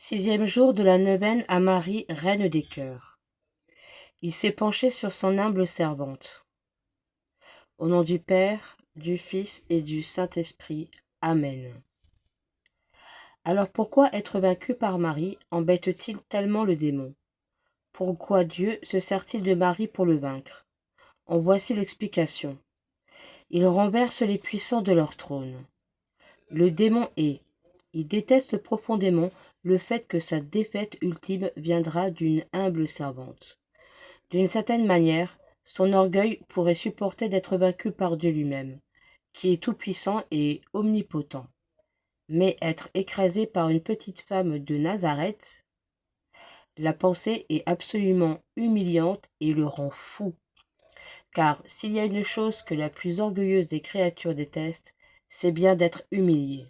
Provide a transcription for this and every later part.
Sixième jour de la neuvaine à Marie, reine des cœurs. Il s'est penché sur son humble servante. Au nom du Père, du Fils et du Saint-Esprit. Amen. Alors pourquoi être vaincu par Marie embête-t-il tellement le démon? Pourquoi Dieu se sert-il de Marie pour le vaincre? En voici l'explication. Il renverse les puissants de leur trône. Le démon il déteste profondément le fait que sa défaite ultime viendra d'une humble servante. D'une certaine manière, son orgueil pourrait supporter d'être vaincu par Dieu lui-même, qui est tout-puissant et omnipotent. Mais être écrasé par une petite femme de Nazareth, la pensée est absolument humiliante et le rend fou. Car s'il y a une chose que la plus orgueilleuse des créatures déteste, c'est bien d'être humiliée.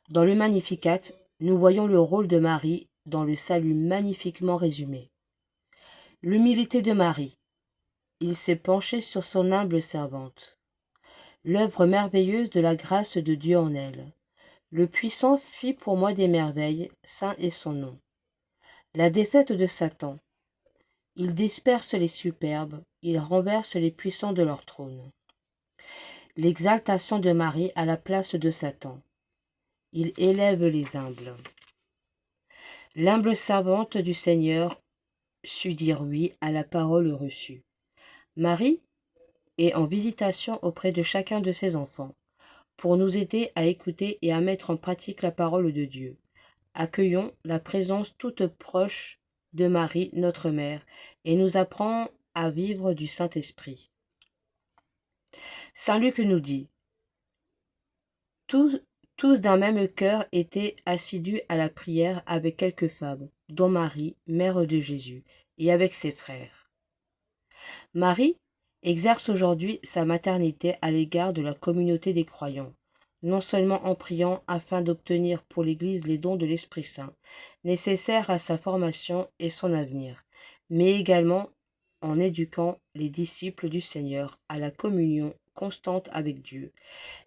Dans le Magnificat, nous voyons le rôle de Marie dans le salut magnifiquement résumé. L'humilité de Marie. Il s'est penché sur son humble servante. L'œuvre merveilleuse de la grâce de Dieu en elle. Le puissant fit pour moi des merveilles, saint est son nom. La défaite de Satan. Il disperse les superbes, il renverse les puissants de leur trône. L'exaltation de Marie à la place de Satan. Il élève les humbles. L'humble servante du Seigneur sut dire oui à la parole reçue. Marie est en visitation auprès de chacun de ses enfants, pour nous aider à écouter et à mettre en pratique la parole de Dieu. Accueillons la présence toute proche de Marie, notre Mère, et nous apprend à vivre du Saint-Esprit. Saint Luc nous dit, tous d'un même cœur étaient assidus à la prière avec quelques femmes, dont Marie, mère de Jésus, et avec ses frères. Marie exerce aujourd'hui sa maternité à l'égard de la communauté des croyants, non seulement en priant afin d'obtenir pour l'Église les dons de l'Esprit Saint, nécessaires à sa formation et son avenir, mais également en éduquant les disciples du Seigneur à la communion constante avec Dieu.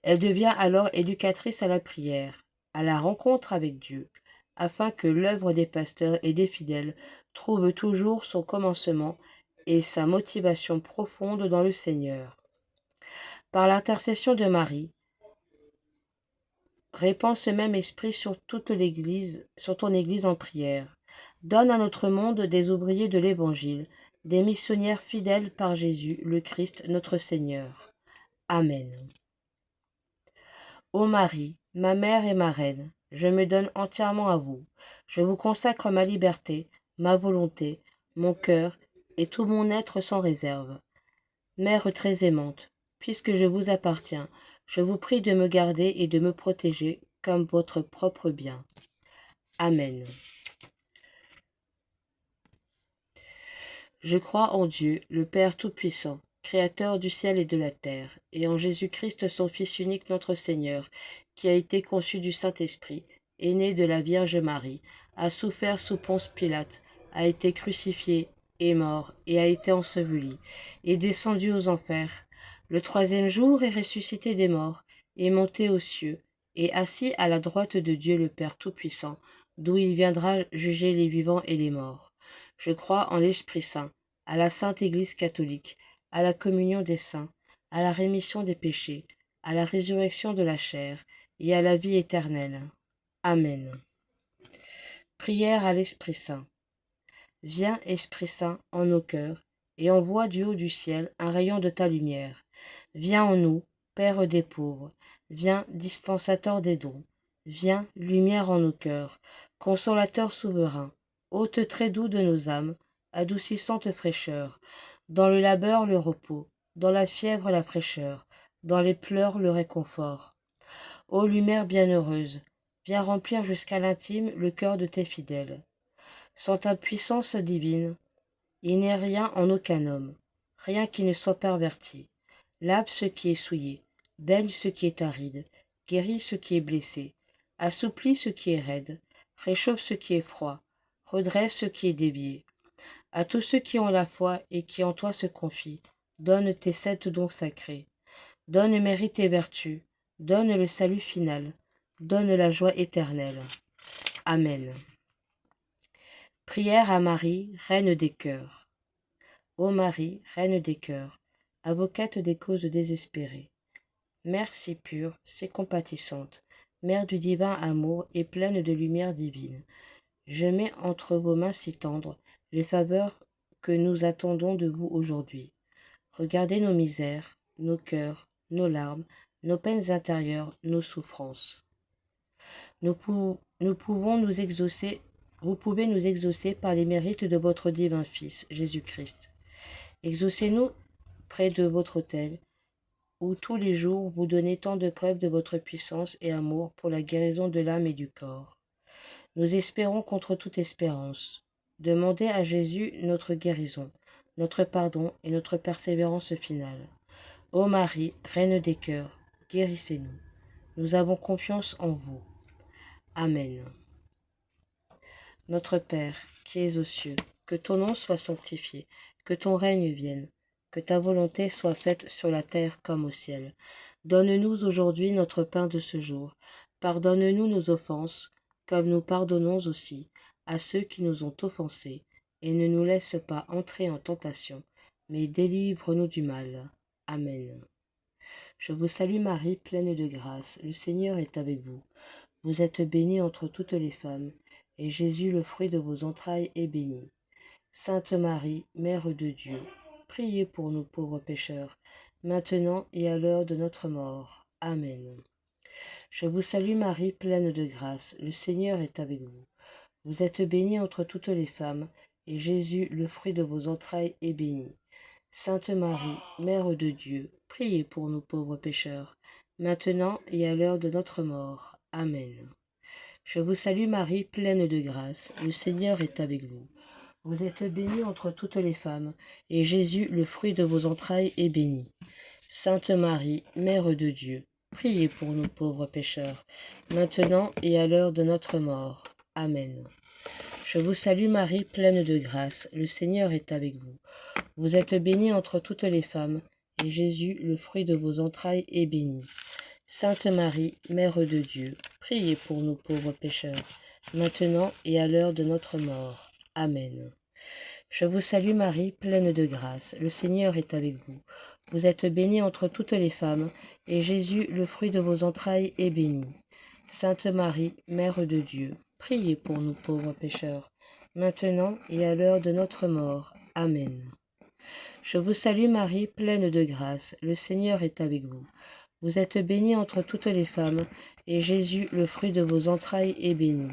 Elle devient alors éducatrice à la prière, à la rencontre avec Dieu, afin que l'œuvre des pasteurs et des fidèles trouve toujours son commencement et sa motivation profonde dans le Seigneur. Par l'intercession de Marie, répand ce même esprit sur toute l'Église, sur ton Église en prière. Donne à notre monde des ouvriers de l'Évangile, des missionnaires fidèles par Jésus, le Christ, notre Seigneur. Amen. Ô Marie, ma mère et ma reine, je me donne entièrement à vous. Je vous consacre ma liberté, ma volonté, mon cœur et tout mon être sans réserve. Mère très aimante, puisque je vous appartiens, je vous prie de me garder et de me protéger comme votre propre bien. Amen. Je crois en Dieu, le Père Tout-Puissant, Créateur du ciel et de la terre, et en Jésus-Christ, son Fils unique, notre Seigneur, qui a été conçu du Saint-Esprit, est né de la Vierge Marie, a souffert sous Ponce Pilate, a été crucifié, est mort, et a été enseveli, est descendu aux enfers. Le troisième jour est ressuscité des morts, est monté aux cieux, et assis à la droite de Dieu le Père Tout-Puissant, d'où il viendra juger les vivants et les morts. Je crois en l'Esprit Saint, à la Sainte Église catholique, à la communion des saints, à la rémission des péchés, à la résurrection de la chair et à la vie éternelle. Amen. Prière à l'Esprit Saint. Viens, Esprit Saint, en nos cœurs, et envoie du haut du ciel un rayon de ta lumière. Viens en nous, Père des pauvres, viens, dispensateur des dons, viens, lumière en nos cœurs, consolateur souverain, hôte très doux de nos âmes, adoucissante fraîcheur, dans le labeur le repos, dans la fièvre la fraîcheur, dans les pleurs le réconfort. Ô lumière bienheureuse, viens remplir jusqu'à l'intime le cœur de tes fidèles. Sans ta puissance divine, il n'est rien en aucun homme, rien qui ne soit perverti. Lave ce qui est souillé, baigne ce qui est aride, guéris ce qui est blessé, assouplis ce qui est raide, réchauffe ce qui est froid, redresse ce qui est dévié. À tous ceux qui ont la foi et qui en toi se confient, donne tes 7 dons sacrés. Donne mérite et vertu, donne le salut final, donne la joie éternelle. Amen. Prière à Marie, Reine des cœurs. Ô Marie, Reine des cœurs, avocate des causes désespérées, Mère si pure, si compatissante, Mère du divin amour et pleine de lumière divine, je mets entre vos mains si tendres les faveurs que nous attendons de vous aujourd'hui. Regardez nos misères, nos cœurs, nos larmes, nos peines intérieures, nos souffrances. Nous pouvons nous exaucer, vous pouvez nous exaucer par les mérites de votre divin Fils, Jésus-Christ. Exaucez-nous près de votre autel, où tous les jours vous donnez tant de preuves de votre puissance et amour pour la guérison de l'âme et du corps. Nous espérons contre toute espérance. Demandez à Jésus notre guérison, notre pardon et notre persévérance finale. Ô Marie, Reine des cœurs, guérissez-nous. Nous avons confiance en vous. Amen. Notre Père, qui es aux cieux, que ton nom soit sanctifié, que ton règne vienne, que ta volonté soit faite sur la terre comme au ciel. Donne-nous aujourd'hui notre pain de ce jour. Pardonne-nous nos offenses, comme nous pardonnons aussi à ceux qui nous ont offensés, et ne nous laisse pas entrer en tentation, mais délivre-nous du mal. Amen. Je vous salue Marie, pleine de grâce, le Seigneur est avec vous. Vous êtes bénie entre toutes les femmes, et Jésus, le fruit de vos entrailles, est béni. Sainte Marie, Mère de Dieu, priez pour nous pauvres pécheurs, maintenant et à l'heure de notre mort. Amen. Je vous salue Marie, pleine de grâce, le Seigneur est avec vous. Vous êtes bénie entre toutes les femmes, et Jésus, le fruit de vos entrailles, est béni. Sainte Marie, Mère de Dieu, priez pour nous pauvres pécheurs, maintenant et à l'heure de notre mort. Amen. Je vous salue Marie, pleine de grâce, le Seigneur est avec vous. Vous êtes bénie entre toutes les femmes, et Jésus, le fruit de vos entrailles, est béni. Sainte Marie, Mère de Dieu, priez pour nous pauvres pécheurs, maintenant et à l'heure de notre mort. Amen. Je vous salue Marie, pleine de grâce, le Seigneur est avec vous. Vous êtes bénie entre toutes les femmes, et Jésus, le fruit de vos entrailles, est béni. Sainte Marie, Mère de Dieu, priez pour nous pauvres pécheurs, maintenant et à l'heure de notre mort. Amen. Je vous salue Marie, pleine de grâce, le Seigneur est avec vous. Vous êtes bénie entre toutes les femmes, et Jésus, le fruit de vos entrailles, est béni. Sainte Marie, Mère de Dieu, priez pour nous pauvres pécheurs, maintenant et à l'heure de notre mort. Amen. Je vous salue Marie, pleine de grâce, le Seigneur est avec vous. Vous êtes bénie entre toutes les femmes, et Jésus, le fruit de vos entrailles, est béni.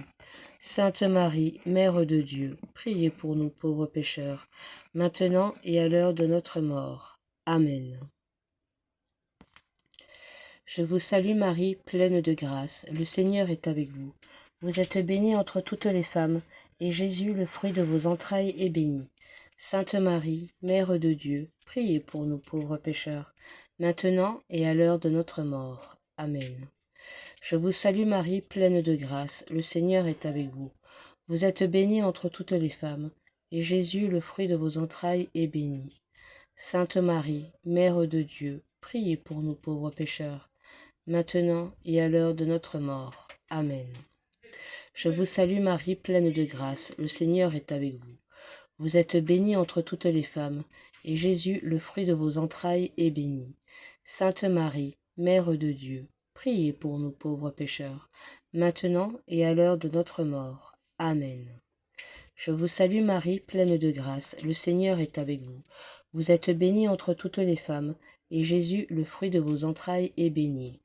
Sainte Marie, Mère de Dieu, priez pour nous pauvres pécheurs, maintenant et à l'heure de notre mort. Amen. Je vous salue Marie, pleine de grâce, le Seigneur est avec vous. Vous êtes bénie entre toutes les femmes, et Jésus, le fruit de vos entrailles, est béni. Sainte Marie, Mère de Dieu, priez pour nous pauvres pécheurs, maintenant et à l'heure de notre mort. Amen. Je vous salue Marie, pleine de grâce, le Seigneur est avec vous. Vous êtes bénie entre toutes les femmes, et Jésus, le fruit de vos entrailles, est béni. Sainte Marie, Mère de Dieu, priez pour nous pauvres pécheurs, maintenant et à l'heure de notre mort. Amen. Je vous salue Marie, pleine de grâce, le Seigneur est avec vous. Vous êtes bénie entre toutes les femmes, et Jésus, le fruit de vos entrailles, est béni. Sainte Marie, Mère de Dieu, priez pour nous pauvres pécheurs, maintenant et à l'heure de notre mort. Amen. Je vous salue Marie, pleine de grâce, le Seigneur est avec vous. Vous êtes bénie entre toutes les femmes, et Jésus, le fruit de vos entrailles, est béni.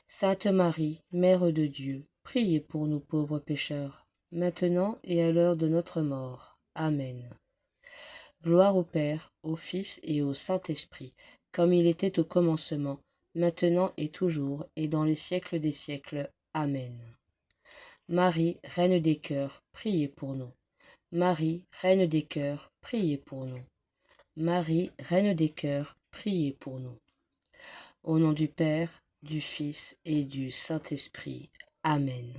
Sainte Marie, Mère de Dieu, priez pour nous pauvres pécheurs, maintenant et à l'heure de notre mort. Amen. Gloire au Père, au Fils et au Saint-Esprit, comme il était au commencement, maintenant et toujours, et dans les siècles des siècles. Amen. Marie, Reine des cœurs, priez pour nous. Marie, Reine des cœurs, priez pour nous. Marie, Reine des cœurs, priez pour nous. Au nom du Père, du Fils et du Saint-Esprit. Amen.